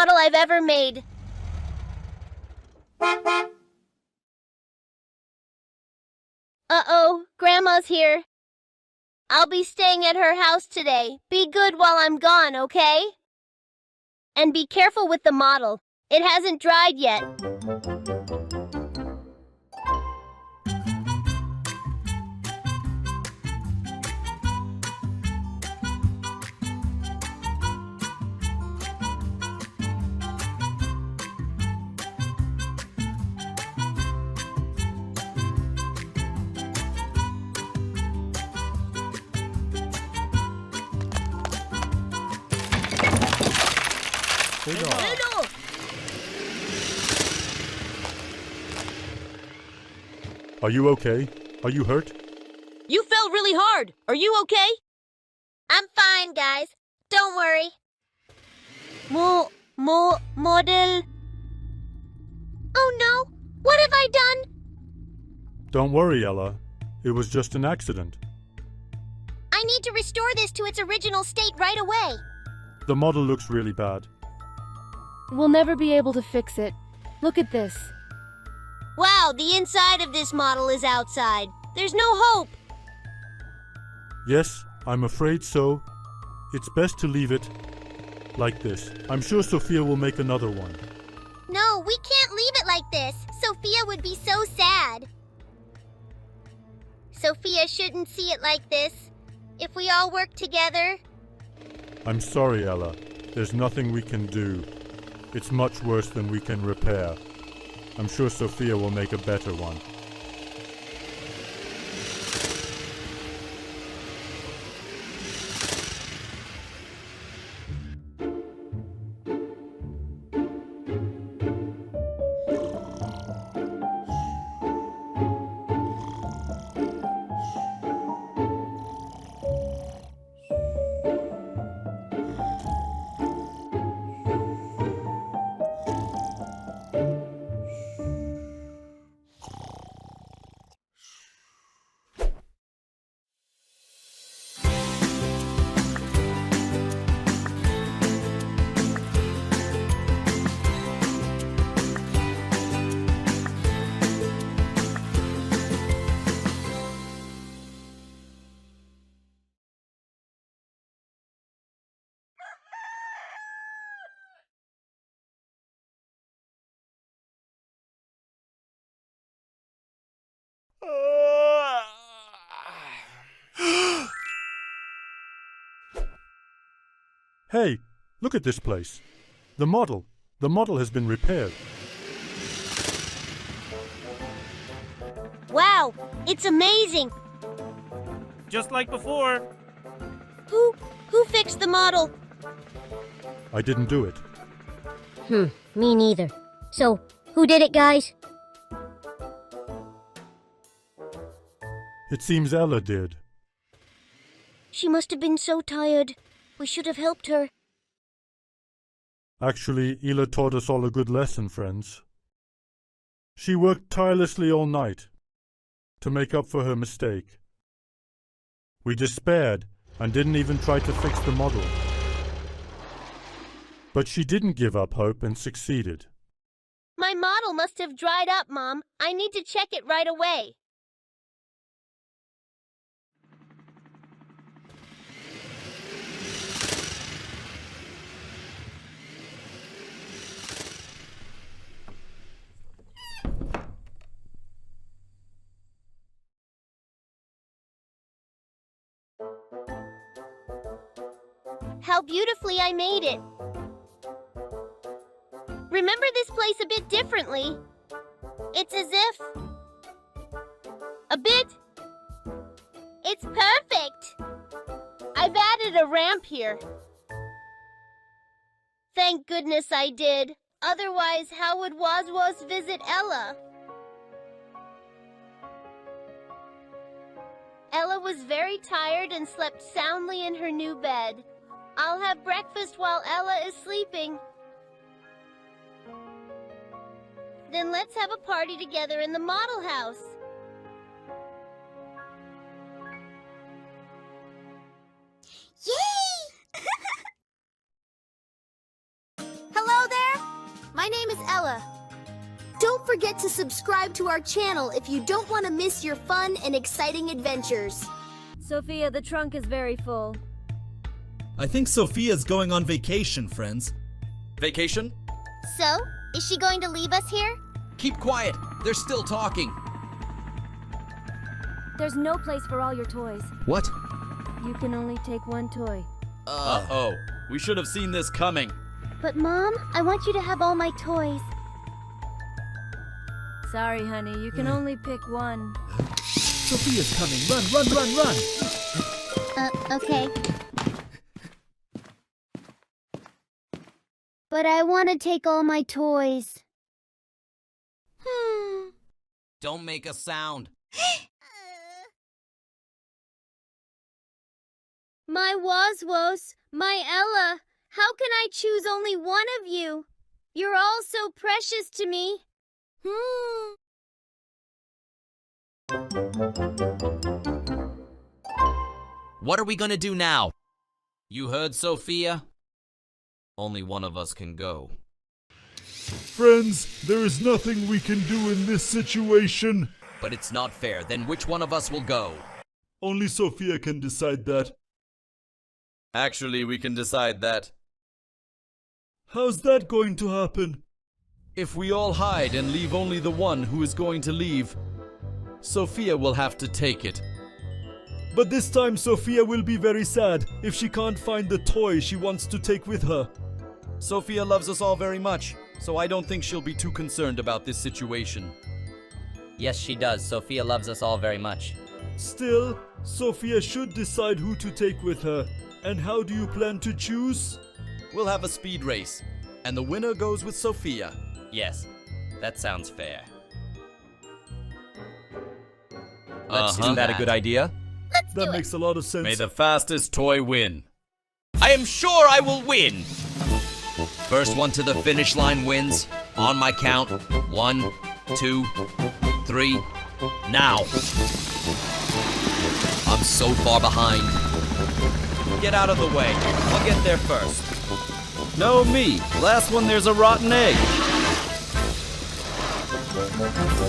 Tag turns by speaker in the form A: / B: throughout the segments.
A: model I've ever made. Uh-oh, Grandma's here. I'll be staying at her house today. Be good while I'm gone, okay? And be careful with the model. It hasn't dried yet. Noodle!
B: Are you okay? Are you hurt?
A: You fell really hard. Are you okay? I'm fine, guys. Don't worry. Model. Oh no! What have I done?
B: Don't worry, Ella. It was just an accident.
A: I need to restore this to its original state right away.
B: The model looks really bad.
C: We'll never be able to fix it. Look at this.
A: Wow, the inside of this model is outside. There's no hope.
B: Yes, I'm afraid so. It's best to leave it like this. I'm sure Sofia will make another one.
A: No, we can't leave it like this. Sofia would be so sad. Sofia shouldn't see it like this. If we all work together.
B: I'm sorry, Ella. There's nothing we can do. It's much worse than we can repair. I'm sure Sofia will make a better one. Hey, look at this place. The model has been repaired.
A: Wow, it's amazing.
D: Just like before.
A: Who fixed the model?
B: I didn't do it.
E: Me neither. So, who did it, guys?
B: It seems Ella did.
A: She must have been so tired. We should have helped her.
B: Actually, Ella taught us all a good lesson, friends. She worked tirelessly all night to make up for her mistake. We despaired and didn't even try to fix the model. But she didn't give up hope and succeeded.
A: My model must have dried up, Mom. I need to check it right away. How beautifully I made it. Remember this place a bit differently. It's as if... It's perfect. I've added a ramp here. Thank goodness I did. Otherwise, how would Wazwaz visit Ella? Ella was very tired and slept soundly in her new bed. I'll have breakfast while Ella is sleeping. Then let's have a party together in the model house. Yay! Hello there! Ella. Don't forget to subscribe to our channel if you don't want to miss your fun and exciting adventures.
C: Sophia, the trunk is very full.
F: I think Sophia's going on vacation, friends.
G: Vacation?
A: So, is she going to leave us here?
G: Keep quiet. They're still talking.
C: There's no place for all your toys.
G: What?
C: You can only take one toy.
G: Oh. We should have seen this coming.
A: But Mom, I want you to have all my toys.
C: Sorry, honey, you can only pick one.
F: Sophia's coming. Run!
A: Okay. But I want to take all my toys.
G: Don't make a sound.
A: My Woswos, my Ella, how can I choose only one of you? You're all so precious to me.
G: What are we gonna do now? You heard, Sophia? Only one of us can go.
B: Friends, there is nothing we can do in this situation.
G: But it's not fair. Then which one of us will go?
B: Only Sophia can decide that.
G: Actually, we can decide that.
B: How's that going to happen?
G: If we all hide and leave only the one who is going to leave, Sophia will have to take it.
B: But this time Sophia will be very sad if she can't find the toy she wants to take with her.
G: Sophia loves us all very much, so I don't think she'll be too concerned about this situation.
H: Yes, she does. Sophia loves us all very much.
B: Still, Sophia should decide who to take with her. And how do you plan to choose?
G: We'll have a speed race, and the winner goes with Sophia.
H: Yes, that sounds fair.
G: Isn't that a good idea?
B: That makes a lot of sense.
G: May the fastest toy win. I am sure I will win! First one to the finish line wins. On my count. 1, 2, 3. Now! I'm so far behind. Get out of the way. I'll get there first. No, me. Last one, there's a rotten egg.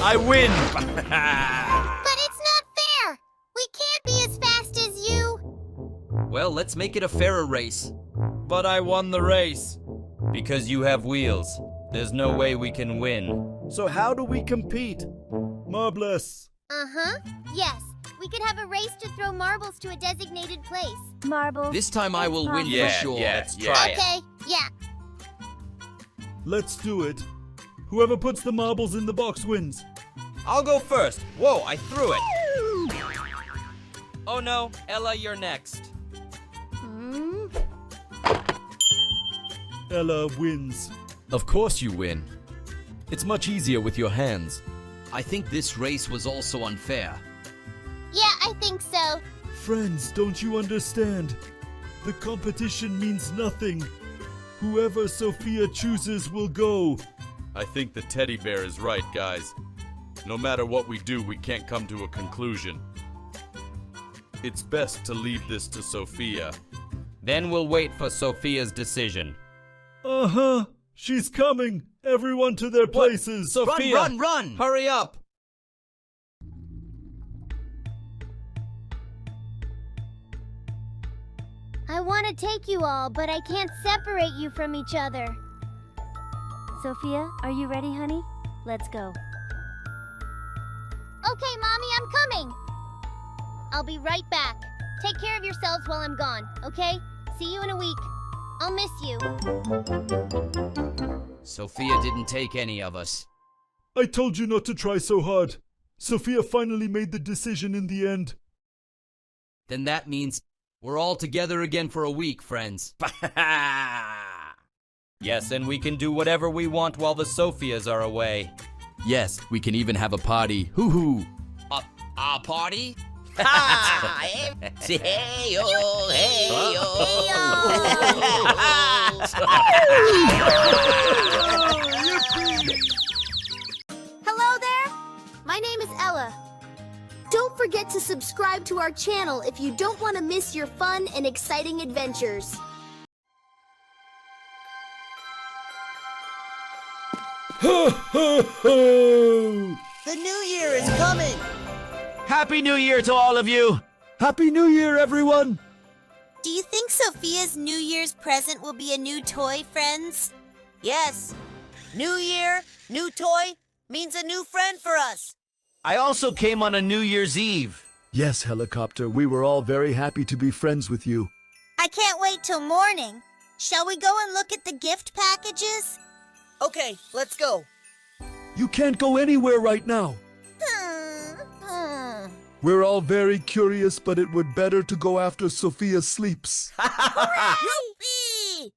G: I win!
A: But it's not fair! We can't be as fast as you!
G: Well, let's make it a fairer race. But I won the race. Because you have wheels. There's no way we can win.
B: So how do we compete? Marbles.
A: Yes, we could have a race to throw marbles to a designated place.
C: Marbles.
G: This time I will win for sure.
H: Let's try it.
A: Okay, yeah.
B: Let's do it. Whoever puts the marbles in the box wins.
G: I'll go first. Whoa, I threw it. Oh no, Ella, you're next.
B: Ella wins.
G: Of course you win. It's much easier with your hands. I think this race was also unfair.
A: Yeah, I think so.
B: Friends, don't you understand? The competition means nothing. Whoever Sophia chooses will go.
I: I think the teddy bear is right, guys. No matter what we do, we can't come to a conclusion. It's best to leave this to Sophia.
H: Then we'll wait for Sophia's decision.
B: Uh-huh. She's coming. Everyone to their places.
G: Sophia, run! Hurry up!
A: I want to take you all, but I can't separate you from each other.
C: Sophia, are you ready, honey? Let's go.
A: Okay, Mommy, I'm coming. I'll be right back. Take care of yourselves while I'm gone, okay? See you in a week. I'll miss you.
G: Sophia didn't take any of us.
B: I told you not to try so hard. Sophia finally made the decision in the end.
G: Then that means we're all together again for a week, friends.
H: Yes, and we can do whatever we want while the Sophias are away.
G: Yes, we can even have a party. Hoo-hoo! A party?
A: Hello there. My name is Ella. Don't forget to subscribe to our channel if you don't want to miss your fun and exciting adventures.
J: Ho, ho, ho!
K: The new year is coming!
L: Happy New Year to all of you!
J: Happy New Year, everyone!
K: Do you think Sophia's New Year's present will be a new toy, friends? Yes. New year, new toy means a new friend for us.
L: I also came on a New Year's Eve.
J: Yes, Helicopter, we were all very happy to be friends with you.
K: I can't wait till morning. Shall we go and look at the gift packages? Okay, let's go.
J: You can't go anywhere right now. We're all very curious, but it would better to go after Sophia sleeps.
K: Yippee!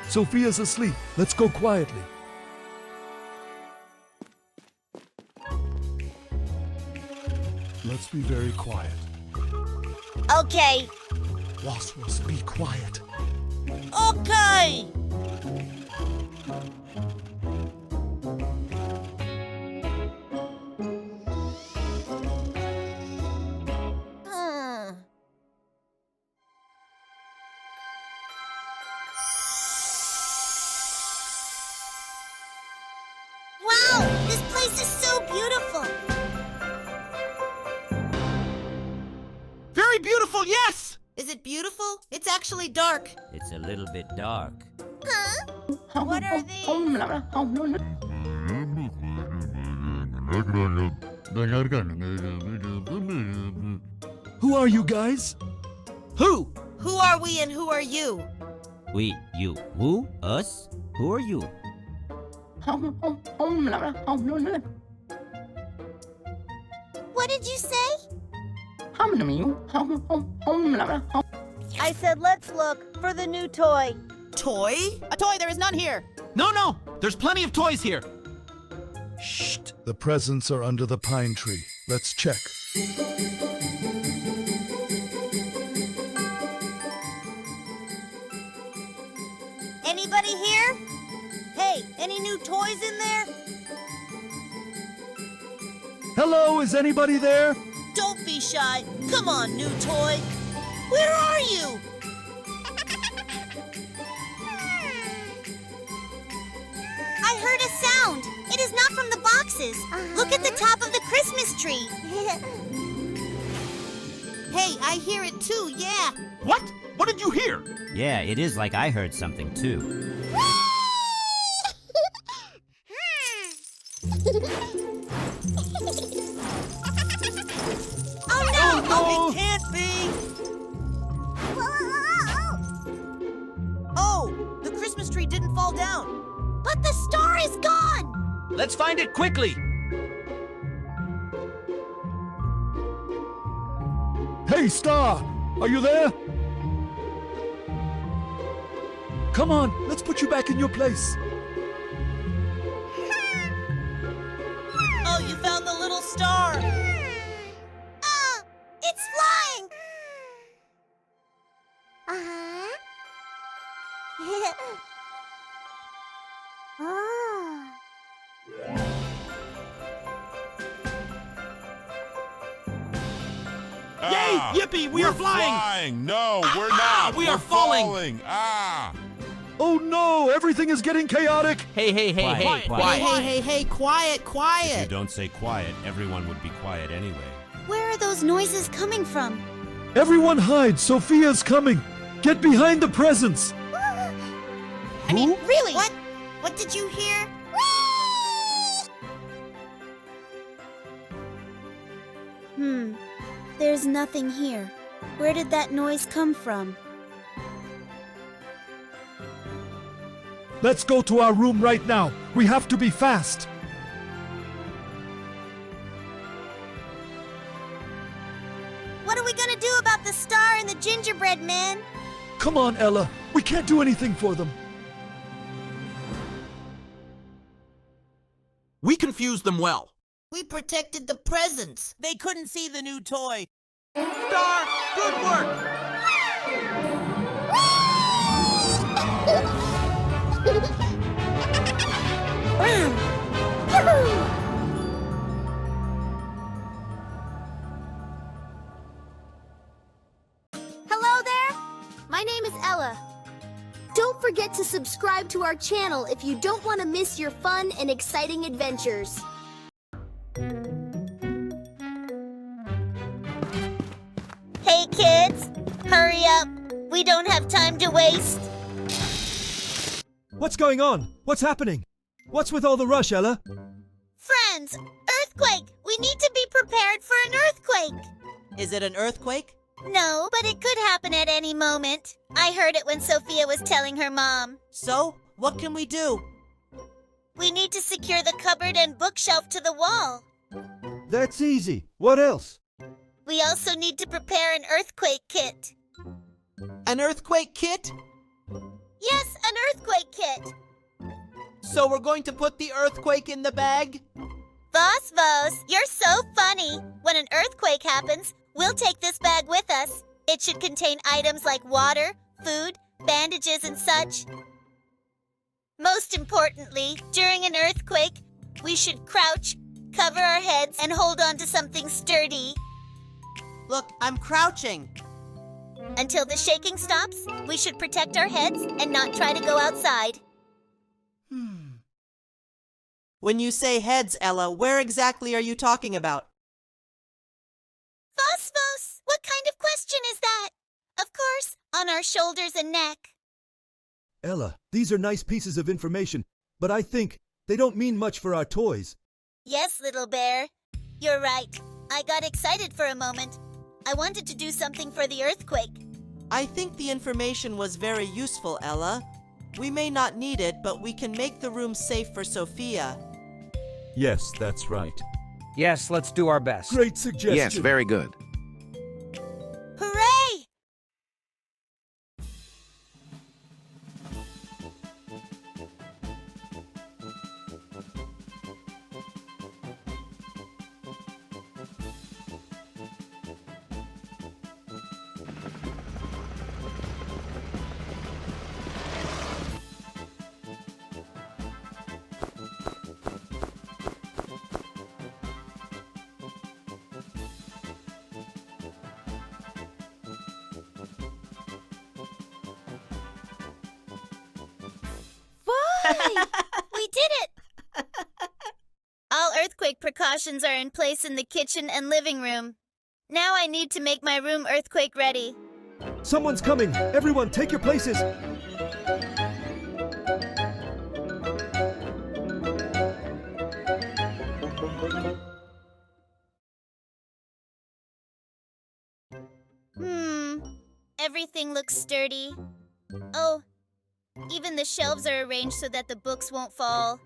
J: Sophia's asleep. Let's go quietly. Let's be very quiet.
K: Okay.
J: Waswas, be quiet.
K: Okay! Wow! This place is so beautiful!
L: Very beautiful, yes!
K: Is it beautiful? It's actually dark.
H: It's a little bit dark.
K: Huh? What are these?
J: Who are you guys?
L: Who?
K: Who are we and who are you?
H: We, you, who, us? Who are you?
K: What did you say? I said let's look for the new toy.
L: Toy? A toy, there is none here. No, there's plenty of toys here.
J: Shh! The presents are under the pine tree. Let's check.
K: Anybody here? Hey, any new toys in there?
J: Hello, is anybody there?
K: Don't be shy. Come on, new toy. Where are you? I heard a sound. It is not from the boxes. Look at the top of the Christmas tree. Hey, I hear it too, yeah.
L: What? What did you hear?
H: Yeah, it is like I heard something too.
K: Oh no!
L: Oh,
K: It can't be! Oh, the Christmas tree didn't fall down. But the star is gone!
L: Let's find it quickly.
J: Hey, Star! Are you there? Come on, let's put you back in your place.
K: Oh, you found the little star! Ah! It's flying!
L: Yay! Yippee! We are flying!
I: No, we're not!
L: We are falling!
I: Ah!
J: Oh no, everything is getting chaotic.
L: Hey,
H: Quiet, quiet.
K: Hey, quiet!
M: If you don't say quiet, everyone would be quiet anyway.
K: Where are those noises coming from?
J: Everyone hide, Sophia's coming. Get behind the presents.
K: I mean, really? What? What did you hear? There's nothing here. Where did that noise come from?
J: Let's go to our room right now. We have to be fast.
K: What are we gonna do about the star and the gingerbread man?
J: Come on, Ella. We can't do anything for them.
L: We confused them well.
K: We protected the presents. They couldn't see the new toy.
L: Star, good work!
A: Hello there. My name is Ella. Don't forget to subscribe to our channel if you don't want to miss your fun and exciting adventures. Hey kids, hurry up. We don't have time to waste.
J: What's going on? What's happening? What's with all the rush, Ella?
K: Friends, earthquake! We need to be prepared for an earthquake!
L: Is it an earthquake?
K: No, but it could happen at any moment. I heard it when Sophia was telling her mom.
L: So, what can we do?
K: We need to secure the cupboard and bookshelf to the wall.
J: That's easy. What else?
K: We also need to prepare an earthquake kit.
L: An earthquake kit?
K: Yes, an earthquake kit.
L: So we're going to put the earthquake in the bag?
K: Vos, you're so funny. When an earthquake happens, we'll take this bag with us. It should contain items like water, food, bandages, and such. Most importantly, during an earthquake, we should crouch, cover our heads, and hold on to something sturdy.
L: Look, I'm crouching.
K: Until the shaking stops, we should protect our heads and not try to go outside.
L: When you say heads, Ella, where exactly are you talking about?
K: Vos, what kind of question is that? Of course, on our shoulders and neck.
J: Ella, these are nice pieces of information, but I think they don't mean much for our toys.
K: Yes, little bear. You're right. I got excited for a moment. I wanted to do something for the earthquake.
L: I think the information was very useful, Ella. We may not need it, but we can make the room safe for Sophia.
J: Yes, that's right.
N: Yes, let's do our best.
J: Great suggestion.
M: Yes, very good.
K: Hooray! We did it! All earthquake precautions are in place in the kitchen and living room. Now I need to make my room earthquake ready.
J: Someone's coming. Everyone, take your places.
K: Everything looks sturdy. Oh, even the shelves are arranged so that the books won't fall.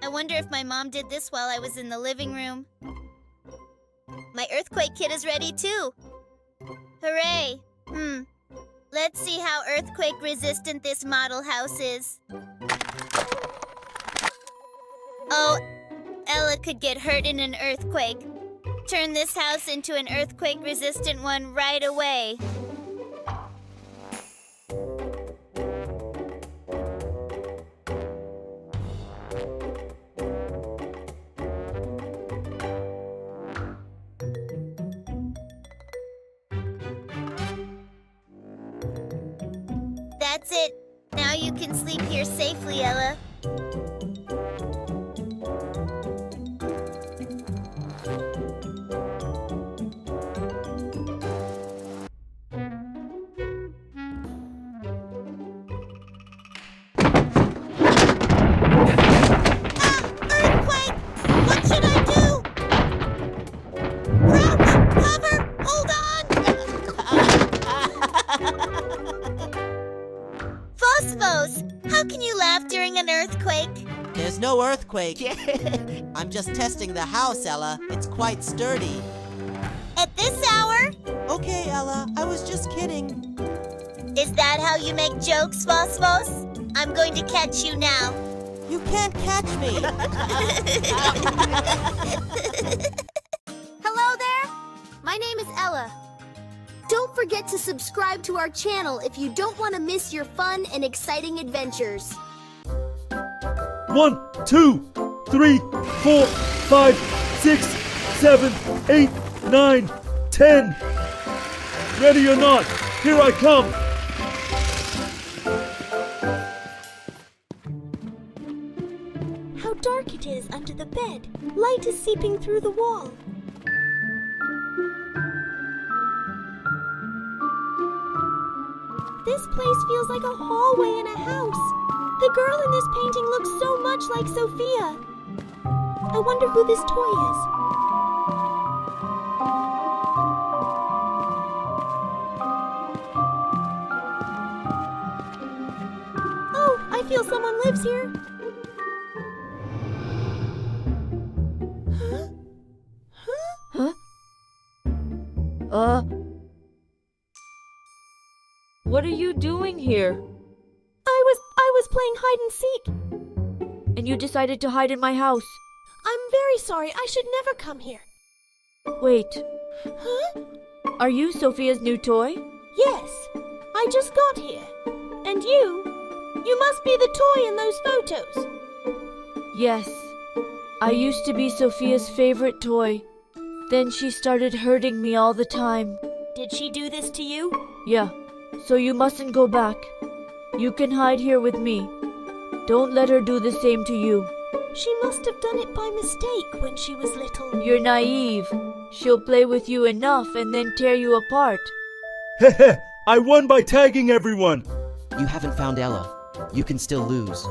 K: I wonder if my mom did this while I was in the living room. My earthquake kit is ready too. Hooray! Let's see how earthquake resistant this model house is. Oh, Ella could get hurt in an earthquake. Turn this house into an earthquake resistant one right away. That's it. Now you can sleep here safely, Ella. Earthquake! What should I do? Crouch! Cover! Hold on! Vos, how can you laugh during an earthquake?
L: There's no earthquake. I'm just testing the house, Ella. It's quite sturdy.
K: At this hour?
L: Okay, Ella, I was just kidding.
K: Is that how you make jokes, Vos? I'm going to catch you now.
L: You can't catch me.
A: Hello there. My name is Ella. Don't forget to subscribe to our channel if you don't want to miss your fun and exciting adventures.
J: 1, 2, 3, 4, 5, 6, 7, 8, 9, 10. Ready or not, here I come.
A: dark it is under the bed. Light is seeping through the wall. This place feels like a hallway in a house. The girl in this painting looks so much like Sofia. I wonder who this toy is. Oh, I feel someone lives here.
O: What are you doing here?
A: I was playing hide and seek.
O: And you decided to hide in my house.
A: I'm very sorry. I should never come here.
O: Wait,
A: Huh?
O: are you Sophia's new toy?
A: Yes. I just got here. And you? You must be the toy in those photos.
O: Yes. I used to be Sophia's favorite toy. Then she started hurting me all the time.
A: Did she do this to you?
O: Yeah, so you mustn't go back. You can hide here with me. Don't let her do the same to you.
A: She must have done it by mistake when she was little.
O: You're naive. She'll play with you enough and then tear you apart.
J: Heh, I won by tagging everyone.
G: You haven't found Ella. You can still lose.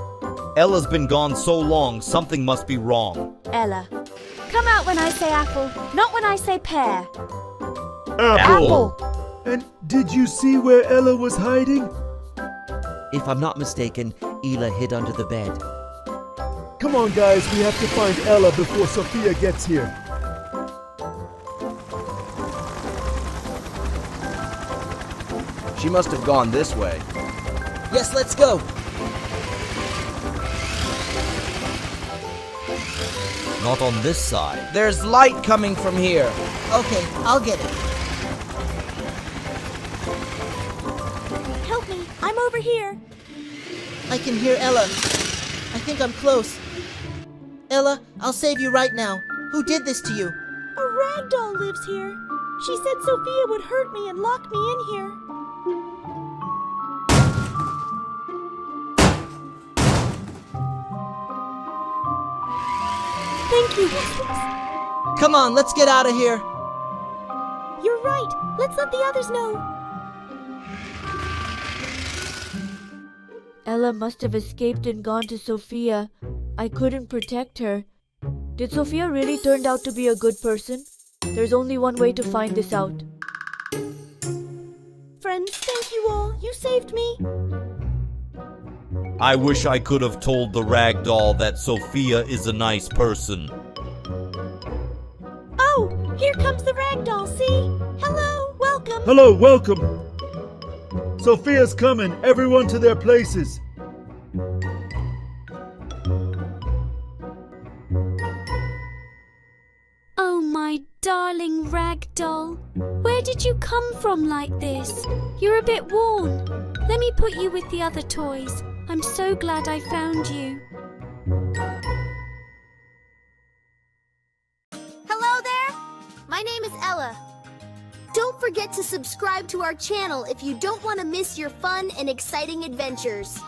H: Ella's been gone so long, something must be wrong.
C: Ella. Come out when I say apple, not when I say pear.
J: Apple. And did you see where Ella was hiding?
G: If I'm not mistaken, Ela hid under the bed.
J: Come on, guys, we have to find Ella before Sofia gets here.
N: She must have gone this way.
H: Yes, let's go. Not on this side.
N: There's light coming from here.
L: Okay, I'll get it.
A: Help me. I'm over here.
L: I can hear Ella. I think I'm close. Ella, I'll save you right now. Who did this to you?
A: A rag doll lives here. She said Sofia would hurt me and lock me in here. Thank you, Mistress.
L: Come on, let's get out of here.
A: You're right. Let's let the others know.
O: Ella must have escaped and gone to Sofia. I couldn't protect her. Did Sofia really turn out to be a good person? There's only one way to find this out.
A: Friends, thank you all. You saved me.
H: I wish I could have told the rag doll that Sofia is a nice person.
A: Oh, here comes the rag doll, see? Hello, welcome.
J: Hello, welcome. Sofia's coming. Everyone to their places.
C: Oh, my darling rag doll. Where did you come from like this? You're a bit worn. Let me put you with the other toys. I'm so glad I found you.
A: Hello there. My name is Ella. Don't forget to subscribe to our channel if you don't want to miss your fun and exciting adventures.